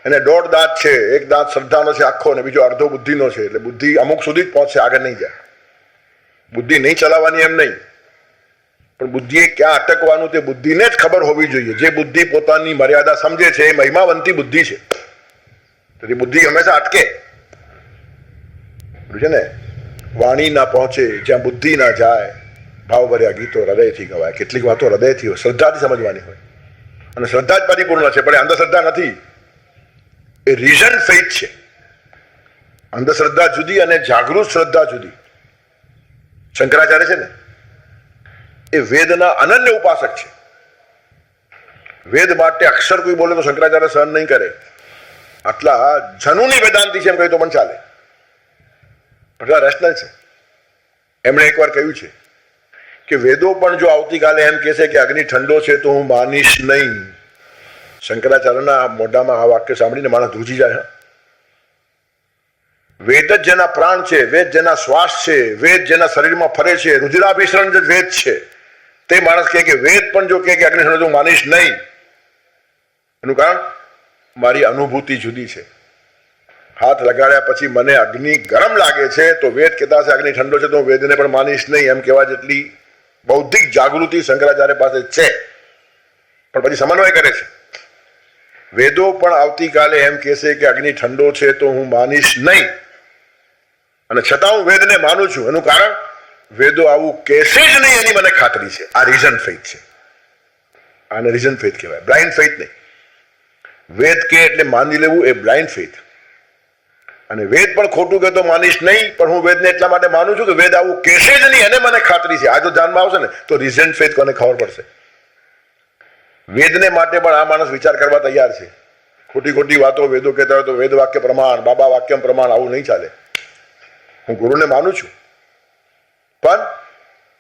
એને 1.5 દાંત છે, એક દાંત શ્રદ્ધાનો છે આખો, ને બીજો અડધો બુદ્ધિનો છે. એટલે બુદ્ધિ અમુક સુધી જ પહોંચશે, આગળ નહીં જાય. બુદ્ધિ નહીં ચલાવવાની એમ નહીં, પણ બુદ્ધિએ ક્યાં અટકવાનું તે બુદ્ધિને જ ખબર હોવી જોઈએ. જે બુદ્ધિ પોતાની મર્યાદા સમજે છે એ મહિમાવંતી બુદ્ધિ છે. તેથી બુદ્ધિ હંમેશા અટકે છે ને. વાણી ના પહોંચે જ્યાં બુદ્ધિ ના જાય, ભાવભર્યા ગીતો હૃદયથી ગવાય. કેટલીક વાતો હૃદયથી હોય, શ્રદ્ધાથી સમજવાની હોય, અને શ્રદ્ધા જ પરિપૂર્ણ છે, પણ એ અંધશ્રદ્ધા નથી. એ રીઝન ફેઇથ છે. અંધશ્રદ્ધા જુદી અને જાગૃત શ્રદ્ધા જુદી. શંકરાચાર્ય છે ને, એ વેદના અનન્ય ઉપાસક છે. વેદ માટે અક્ષર કોઈ બોલે તો શંકરાચાર્ય સહન નહીં કરે. આટલા જનુની વેદાંતિ છે એમ કહ્યું તો પણ ચાલે, પણ રેશનલ છે. એમણે એકવાર કહ્યું છે કે વેદો પણ જો આવતીકાલે એમ કહેશે કે અગ્નિ ઠંડો છે તો હું માનીશ નહીં. શંકરાચાર્યના મોઢામાં આ વાક્ય સાંભળીને માણસ ધ્રુજી જાય. વેદ જ જેના પ્રાણ છે, વેદ જેના શ્વાસ છે, વેદ જેના શરીરમાં ફરે છે, રુધિરાભિસરણ જ વેદ છે, તે માણસ કહે કે વેદ પણ જો કહે કે અગ્નિ ઠંડો તો માનીશ નહીં. એનું કારણ મારી અનુભૂતિ જુદી છે. હાથ લગાડ્યા પછી મને અગ્નિ ગરમ લાગે છે તો વેદ કહેતા છે અગ્નિ ઠંડો છે તો હું વેદને પણ માનીશ નહીં. એમ કહેવા જેટલી બૌદ્ધિક જાગૃતિ શંકરાચાર્ય પાસે છે, પણ પછી સમન્વય કરે છે. વેદો પણ આવતીકાલે એમ કહેશે કે અગ્નિ ઠંડો છે તો હું માનીશ નહીં, અને છતાં હું વેદને માનું છું. એનું કારણ વેદો આવું કહેશે જ નહીં એની મને ખાતરી છે. આ રીઝન ફેથ છે. આને રીઝન ફેથ કહેવાય, બ્લાઇન્ડ ફેથ નહીં. વેદ કે એટલે માની લેવું એ બ્લાઇન્ડ ફેથ. અને વેદ પણ ખોટું કે તો માનીશ નહીં, પણ હું વેદને એટલા માટે માનું છું કે વેદ આવું કહેશે જ નહીં એને મને ખાતરી છે. આ જો ધ્યાનમાં આવશે ને તો રીઝન ફેથ કોને ખબર પડશે. વેદને માટે પણ આ માણસ વિચાર કરવા તૈયાર છે. ખોટી ખોટી વાતો વેદો કહેતા હોય તો વેદ વાક્ય પ્રમાણ, બાબા વાક્યમ પ્રમાણ, આવું નહીં ચાલે. હું ગુરુને માનું છું, પણ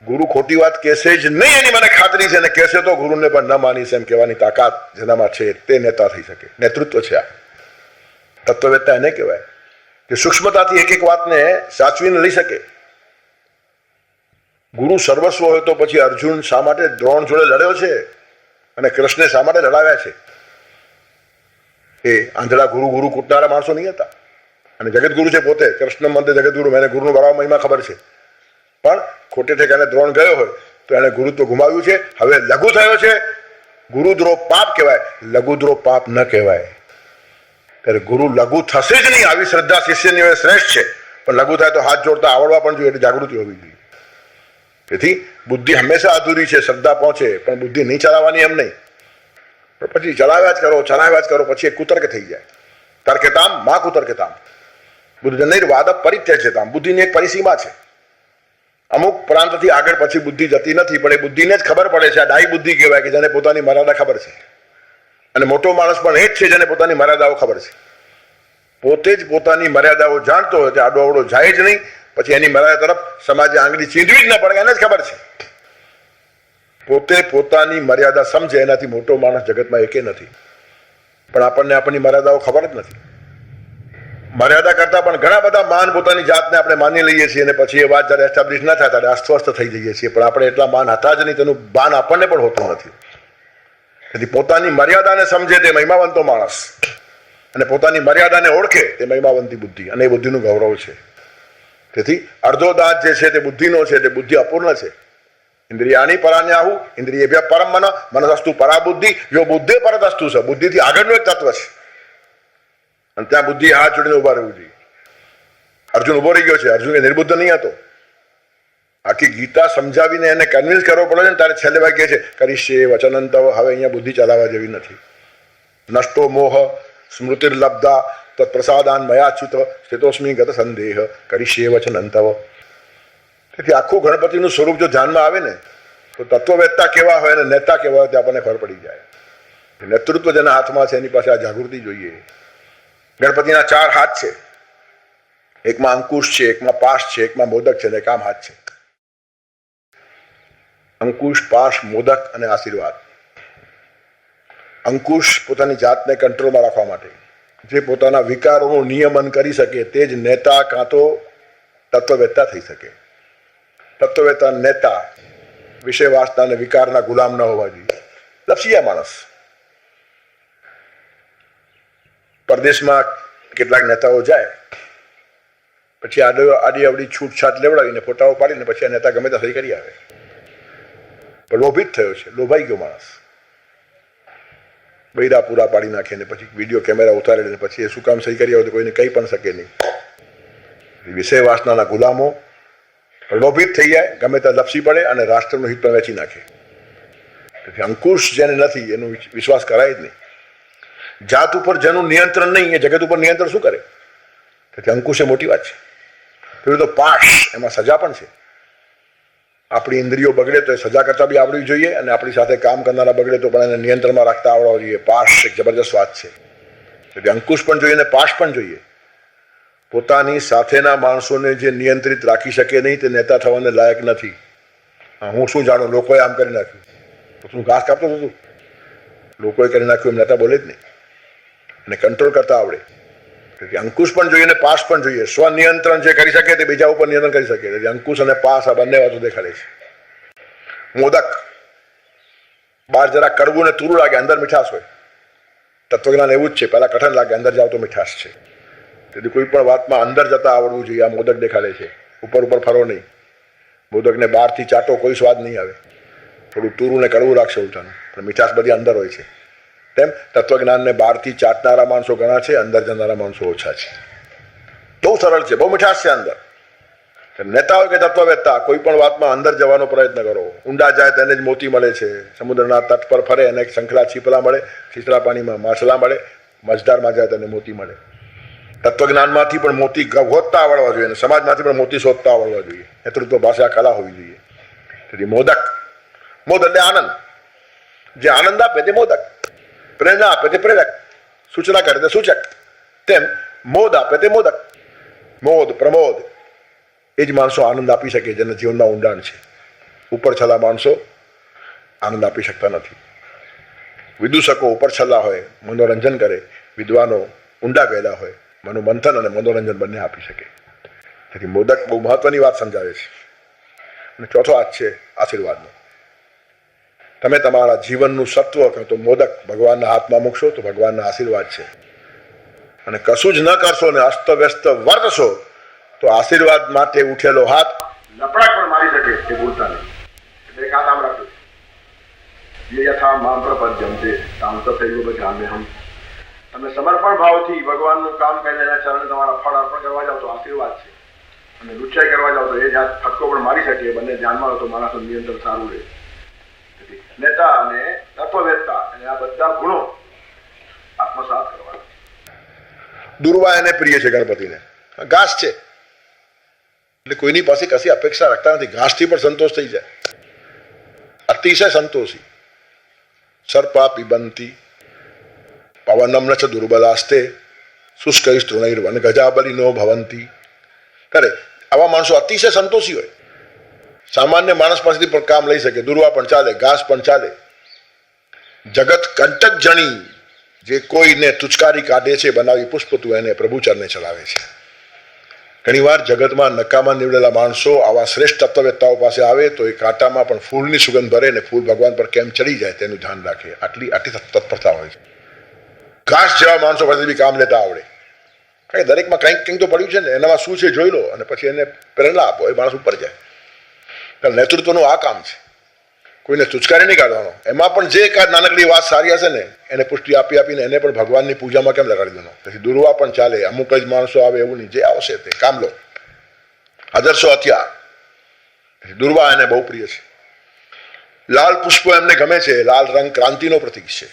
ગુરુ ખોટી વાત કહેશે જ નહીં એની મને ખાતરી છે. અને કહેશે તો ગુરુને પણ ન માનીશ એમ કહેવાની તાકાત જેનામાં છે તે નેતા થઈ શકે. નેતૃત્વ છે. આ તત્વવેત્તા એને કહેવાય કે સૂક્ષ્મતાથી એક એક વાતને સાચવીને લઈ શકે. ગુરુ સર્વસ્વ હોય તો પછી અર્જુન શા માટે દ્રોણ જોડે લડ્યો છે અને કૃષ્ણે શા માટે લડાવ્યા છે? એ આંધળા ગુરુ ગુરુ કૂટનારા માણસો નહીં હતા. અને જગતગુરુ છે પોતે, કૃષ્ણ મંદિર જગતગુરુ, એને ગુરુનો બરાબર મહિમા ખબર છે. પણ ખોટે ઠેકાણે દ્રોણ ગયો હોય તો એને ગુરુત્વ ગુમાવ્યું છે. હવે લઘુ થયો છે. ગુરુદ્રોહ પાપ કહેવાય, લઘુદ્રોહ પાપ ન કહેવાય. ત્યારે ગુરુ લઘુ થશે જ નહીં આવી શ્રદ્ધા શિષ્યની હવે શ્રેષ્ઠ છે. પણ લઘુ થાય તો હાથ જોડતા આવડવા પણ જોઈએ, એટલે જાગૃતિ હોવી જોઈએ. તેથી બુદ્ધિ હંમેશા અધૂરી છે. શ્રદ્ધા પહોંચે પણ બુદ્ધિ નહીં ચલાવવાની એમ નહીં. પણ પછી ચલાવ્યા જ કરો, પછી એક કુતર્ક થઈ જાય. તર્કેતામ મા કુતર્કેતામ બુદ્ધિ પરિત્યજ્યતામ. બુદ્ધિની એક પરિસીમા છે. અમુક પ્રાંતથી આગળ પછી બુદ્ધિ જતી નથી, પણ એ બુદ્ધિને જ ખબર પડે છે. આ ડાઈ બુદ્ધિ કહેવાય કે જેને પોતાની મર્યાદા ખબર છે. અને મોટો માણસ પણ એ જ છે જેને પોતાની મર્યાદાઓ ખબર છે. પોતે જ પોતાની મર્યાદાઓ જાણતો હોય તે આડો અવડો જાય જ નહીં. પછી એની મર્યાદા તરફ સમાજે આંગળી ચીંધવી જ ન પડે, એને જ ખબર છે. પોતે પોતાની મર્યાદા સમજે એનાથી મોટો માણસ જગતમાં એકે નથી. પણ આપણને આપણી મર્યાદાઓ ખબર જ નથી. મર્યાદા કરતા પણ ઘણા બધા માન પોતાની જાતને આપણે માની લઈએ છીએ અને પછી એ વાત જ્યારે એસ્ટાબ્લિશ ન થાય ત્યારે અસ્વસ્થ થઈ જઈએ છીએ. પણ આપણે એટલા માન હતા જ નહીં, તેનું ભાન આપણને પણ હોતું નથી. તેથી પોતાની મર્યાદાને સમજે તે મહિમાવંતો માણસ, અને પોતાની મર્યાદાને ઓળખે તે મહિમાવંતી બુદ્ધિ, અને એ બુદ્ધિનું ગૌરવ છે. તેથી અડધો દાંત જે છે તે બુદ્ધિનો છે, તે બુદ્ધિ અપૂર્ણ છે. ઇન્દ્રિયાણી પરાન્યાહુ ઇન્દ્રિયેભ્ય પરમ મન મનસસ્તુ પરા બુદ્ધિ યો બુદ્ધે પરદસ્તુ છે. બુદ્ધિથી આગળનું એક તત્વ છે, અને ત્યાં બુદ્ધિ હાથ જોડીને ઉભા રહેવું જોઈએ. અર્જુન ઉભો રહી ગયો છે. અર્જુન એ નિર્બુદ્ધ નહીં હતો. આખી ગીતા સમજાવીને એને કન્વિન્સ કરવો પડે છે ને તારે છેલ્લે વાક્ય છે કરીશ્યે વચનંતવ. હવે અહીંયા બુદ્ધિ ચલાવવા જેવી નથી. નષ્ટો મોહ સ્મૃતિર્લબ્ધા તત્પ્રસાદાન મયાચ્યુત સ્થિતોસ્મિ ગત સંદેહ કરીશ્યે વચનંતવ. તેથી આખું ગણપતિનું સ્વરૂપ જો ધ્યાનમાં આવે ને તો તત્વવેત્તા કેવા હોય અને નેતા કેવા હોય તે આપણને ખબર પડી જાય. નેતૃત્વ જેના હાથમાં છે એની પાસે આ જાગૃતિ જોઈએ. ગણપતિના 4 હાથ છે. એકમાં અંકુશ છે, એકમાં પાશ છે, એકમાં મોદક છે, અને એક આમ હાથ છે. અંકુશ, પાશ, મોદક અને આશીર્વાદ. અંકુશ પોતાની જાતને કંટ્રોલમાં રાખવા માટે, જે પોતાના વિકારોનું નિયમન કરી શકે તે જ નેતા કાં તો તત્વવેત્તા થઈ શકે. તત્વવેત્તા નેતા વિષય વાસના અને વિકારના ગુલામ ન હોવા જોઈએ. લપસિયા માણસ. પરદેશમાં કેટલાક નેતાઓ જાય, પછી આડી અવડી છૂટછાટ લેવડાવીને ફોટાઓ પાડીને પછી આ નેતા ગમે ત્યાં સહી કરી આવે. પણ લોભિત થયો છે, લોભાઈ ગયો માણસ. બૈરા પૂરા પાડી નાખે ને પછી વિડીયો કેમેરા ઉતારે ને પછી એ શું કામ સહી કરી આવે તો કોઈને કહી પણ શકે નહીં. વિષય વાસનાના ગુલામો લોભિત થઈ જાય, ગમે ત્યાં લપસી પડે અને રાષ્ટ્રનું હિત પણ વેચી નાખે. તેથી અંકુશ જેને નથી એનો વિશ્વાસ કરાય જ નહીં. જાત ઉપર જેનું નિયંત્રણ નહીં એ જગત ઉપર નિયંત્રણ શું કરે? તેથી અંકુશ એ મોટી વાત છે. તો પાશ, એમાં સજા પણ છે. આપણી ઇન્દ્રિયો બગડે તો એ સજા કરતા બી આવડવી જોઈએ, અને આપણી સાથે કામ કરનારા બગડે તો પણ એને નિયંત્રણમાં રાખતા આવડવા જોઈએ. પાશ એક જબરદસ્ત વાત છે. તેથી અંકુશ પણ જોઈએ અને પાશ પણ જોઈએ. પોતાની સાથેના માણસોને જે નિયંત્રિત રાખી શકે નહીં તે નેતા થવાને લાયક નથી. હું શું જાણું, લોકોએ આમ કરી નાખ્યું તો શું ઘાસ કાપતો હતું? લોકોએ કરી નાખ્યું એમ નેતા બોલે જ નહીં. અને કંટ્રોલ કરતા આવડે. તેથી અંકુશ પણ જોઈએ અને પાસ પણ જોઈએ. સ્વનિયંત્રણ જે કરી શકે તે બીજા ઉપર નિયંત્રણ કરી શકે. તેથી અંકુશ અને પાસ આ બંને વાતો દેખાડે છે. મોદક બહાર જરા કડવું ને તુરું લાગે, અંદર મીઠાશ હોય. તત્વજ્ઞાન એવું જ છે, પહેલા કઠણ લાગે, અંદર જાવ તો મીઠાશ છે. તેથી કોઈ પણ વાતમાં અંદર જતા આવડવું જોઈએ. આ મોદક દેખાડે છે. ઉપર ઉપર ફરો નહીં. મોદકને બહારથી ચાટો, કોઈ સ્વાદ નહીં આવે. થોડું તુરું ને કડવું લાગશે ઉલટાનું, પણ મીઠાશ બધી અંદર હોય છે. તેમ તત્વજ્ઞાનને બહારથી ચાટનારા માણસો ઘણા છે, અંદર જનારા માણસો ઓછા છે. બહુ સરળ છે, બહુ મીઠાશ છે અંદર. નેતા હોય કે તત્વવેત્તા, કોઈ પણ વાતમાં અંદર જવાનો પ્રયત્ન કરો. ઊંડા જાય તેને જ મોતી મળે છે. સમુદ્રના તટ પર ફરે અને શંખલા છીપલા મળે, છીછરા પાણીમાં માછલા મળે, મજદારમાં જાય તેને મોતી મળે. તત્વજ્ઞાનમાંથી પણ મોતી ગોતતા આવડવા જોઈએ અને સમાજમાંથી પણ મોતી શોધતા આવડવા જોઈએ. નેતૃત્વ ભાષા કલા હોવી જોઈએ. તેથી મોદક, મોદ એટલે આનંદ. જે આનંદ આપે તે મોદક, પ્રેરણા આપે તે પ્રેરક, સૂચના કરે તે સૂચક. તેમ મોદ આપે તે મોદક. મોદ, પ્રમોદ એ જ માણસો આનંદ આપી શકે જેના જીવનમાં ઊંડાણ છે. ઉપર છલા માણસો આનંદ આપી શકતા નથી. વિદૂષકો ઉપર છલા હોય, મનોરંજન કરે. વિદ્વાનો ઊંડા ગયેલા હોય, મનોમંથન અને મનોરંજન બંને આપી શકે. તેથી મોદક બહુ મહત્વની વાત સમજાવે છે. અને ચોથો હાથ છે આશીર્વાદનો. તમે તમારા જીવનનું સત્વ કહો તો મોદક ભગવાનના હાથમાં મૂકશો તો ભગવાનના આશીર્વાદ છે. અને કશું જ ન કરશો ને અસ્તવ્યસ્ત વર્તશો તો આશીર્વાદ માટે ઉઠેલો હાથ લપડાક પણ મારી શકે તે ભૂલતા નહીં. એટલે એક હાથ આમ રાખ્યો, જે યથા મામ પ્રપદ્યંતે તામ તથૈવ ભજામ્યહમ. તમે સમર્પણ ભાવથી ભગવાનનું કામ કરીને એના ચરણે તમારા ફળ અર્પણ કરવા જાઓ તો આશીર્વાદ છે. અને લુચ્ચાઈ કરવા જાઓ તો એ જ હાથ ફટકો પણ મારી શકે. બંને ધ્યાનમાં હોય તો માણસનું નિયંત્રણ સારું રહે. નેતા અને તત્વવેત્તા અને આ બધા ગુણો આત્મસાત કરવા. દુર્વા એને પ્રિય છે ગણપતિને. ઘાસ છે એટલે કોઈની પાસે કશી અપેક્ષા રાખતા નથી. ઘાસથી પણ સંતોષ થઈ જાય. અતિશય સંતોષી. સર્પા પિબંતી પવનમ ન ચ દુર્બલાસ્તે શુષ્કૈ તૃણૈર્વન ગજાબલિનો ભવંતી. કરે આવા માણસો અતિશય સંતોષી હોય. સામાન્ય માણસ પાસેથી પણ કામ લઈ શકે. દુર્વા પણ ચાલે, ઘાસ પણ ચાલે. જગત કંટક જણી જે કોઈને તુચકારી કાઢે છે બનાવી પુષ્પતું એને પ્રભુચરને ચલાવે છે. ઘણીવાર જગતમાં નકામા નીવડેલા માણસો આવા શ્રેષ્ઠ તત્વવેત્તાઓ પાસે આવે તો એ કાંટામાં પણ ફૂલની સુગંધ ભરે ને ફૂલ ભગવાન પર કેમ ચડી જાય તેનું ધ્યાન રાખે. આટલી તત્પરતા હોય છે. ઘાસ જેવા માણસો પાસેથી બી કામ લેતા આવડે. કારણ કે દરેકમાં કંઈક કંઈક તો પડ્યું છે ને, એનામાં શું છે જોઈ લો અને પછી એને પ્રેરણા આપો, એ માણસ ઉપર જાય. નેતૃત્વનું આ કામ છે. કોઈને તુચકારી નહીં કાઢવાનો. એમાં પણ જે એકાદ નાનકડી વાત સારી હશે ને એને પુષ્ટિ આપી આપીને એને પણ ભગવાનની પૂજામાં કેમ લગાડી દેવાનો. પછી દુર્વા પણ ચાલે. અમુક જ માણસો આવે એવું નહીં, જે આવશે તે કામ લો. આદર્શો હથિયાર. દુર્વા એને બહુ પ્રિય છે. લાલ પુષ્પો એમને ગમે છે. લાલ રંગ ક્રાંતિનો પ્રતીક છે.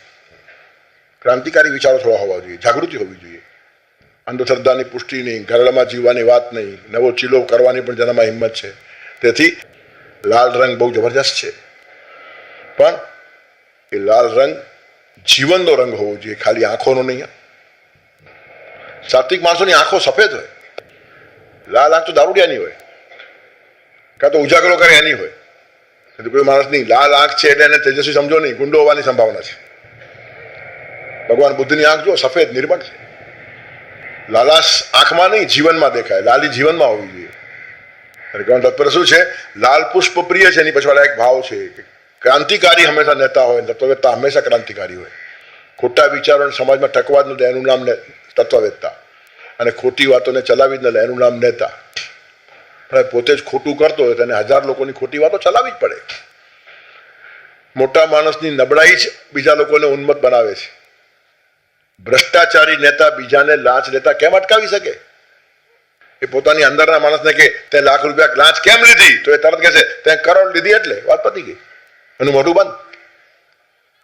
ક્રાંતિકારી વિચારો થોડા હોવા જોઈએ, જાગૃતિ હોવી જોઈએ. અંધશ્રદ્ધાની પુષ્ટિ નહીં, ઘરડામાં જીવવાની વાત નહીં, નવો ચીલો કરવાની પણ જેનામાં હિંમત છે. તેથી લાલ રંગ બહુ જબરજસ્ત છે. પણ એ લાલ રંગ જીવનનો રંગ હોવો જોઈએ, ખાલી આંખોનો નહીં. સાત્વિક માણસોની આંખો સફેદ હોય. લાલ આંખ તો દારૂડિયાની હોય, કાં તો ઉજાગરો કરે એની હોય. કોઈ માણસની લાલ આંખ છે એટલે એને તેજસ્વી સમજો નહીં, ગુંડો હોવાની સંભાવના છે. ભગવાન બુદ્ધની આંખ જો સફેદ નિર્મળ છે. લાલાશ આંખમાં નહીં જીવનમાં દેખાય. લાલી જીવનમાં હોવી જોઈએ. તત્પર શું છે? લાલ પુષ્પ પ્રિય છે. એની પછવાડા એક ભાવ છે કે ક્રાંતિકારી હંમેશા નેતા હોય, તત્વવેત્તા હંમેશા ક્રાંતિકારી હોય. ખોટા વિચારોને સમાજમાં ટકવા જ ન દે એનું નામ તત્વવેત્તા. અને ખોટી વાતોને ચલાવી જ ન લે એનું નામ નેતા. પણ પોતે જ ખોટું કરતો હોય તેને 1000 લોકોની ખોટી વાતો ચલાવી જ પડે. મોટા માણસની નબળાઈ જ બીજા લોકોને ઉન્મત્ત બનાવે છે. ભ્રષ્ટાચારી નેતા બીજાને લાંચ લેતા કેમ અટકાવી શકે? એ પોતાની અંદરના માણસને કે તે લાખ રૂપિયા લાંચ કેમ લીધી તો એ તરત કહે છે તે કરોડ લીધી એટલે વાત પતી ગઈ. એનું મોઢું બંધ.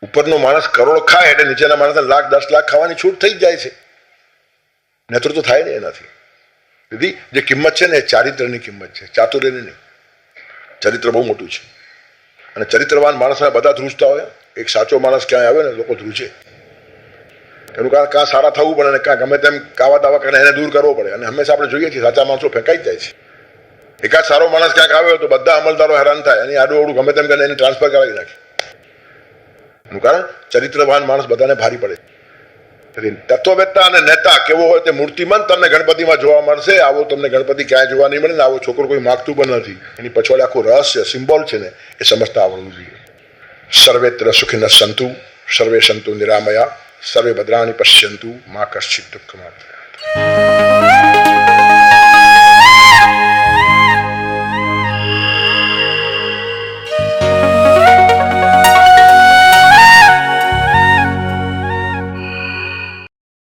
ઉપરનો માણસ કરોડ ખાય એટલે નીચેના માણસને લાખ 10 લાખ ખાવાની છૂટ થઈ જ જાય છે. નેતૃત્વ થાય ને એનાથી. તેથી જે કિંમત છે ને એ ચારિત્રની કિંમત છે, ચાતુર્યની નહીં. ચરિત્ર બહુ મોટું છે. અને ચરિત્રવાન માણસને બધા ધ્રુજતા હોય. એક સાચો માણસ ક્યાંય આવે ને લોકો ધ્રુજે. એનું કારણ કાં સારા થવું પડે ને કાં ગમે તેમ કાવા દાવા કરીને એને દૂર કરવો પડે. અને હંમેશા આપણે જોઈએ છીએ સાચા માણસો ફેંકાઈ જ જાય છે. એકાદ સારો માણસ ક્યાંક આવ્યો તો બધા અમલદારો હેરાન થાય. એની આડું ગમે તેમ કરીને એને ટ્રાન્સફર કરાવી નાખે. એનું કારણ ચરિત્રવાન માણસ બધાને ભારી પડે. તત્વવેત્તા અને નેતા કેવો હોય તે મૂર્તિમંત તમને ગણપતિમાં જોવા મળશે. આવો તમને ગણપતિ ક્યાંય જોવા નહીં મળે ને આવો છોકરો કોઈ માગતું પણ નથી. એની પછવાડે આખું રહસ્ય સિમ્બોલ છે ને એ સમજતા આવડવું જોઈએ. સર્વેત્ર સુખિનઃ સંતુ સર્વે સંતુ નિરામયા સર્વે ભદ્રાણિ પશ્યન્તુ મા કશ્ચિત દુઃખમ.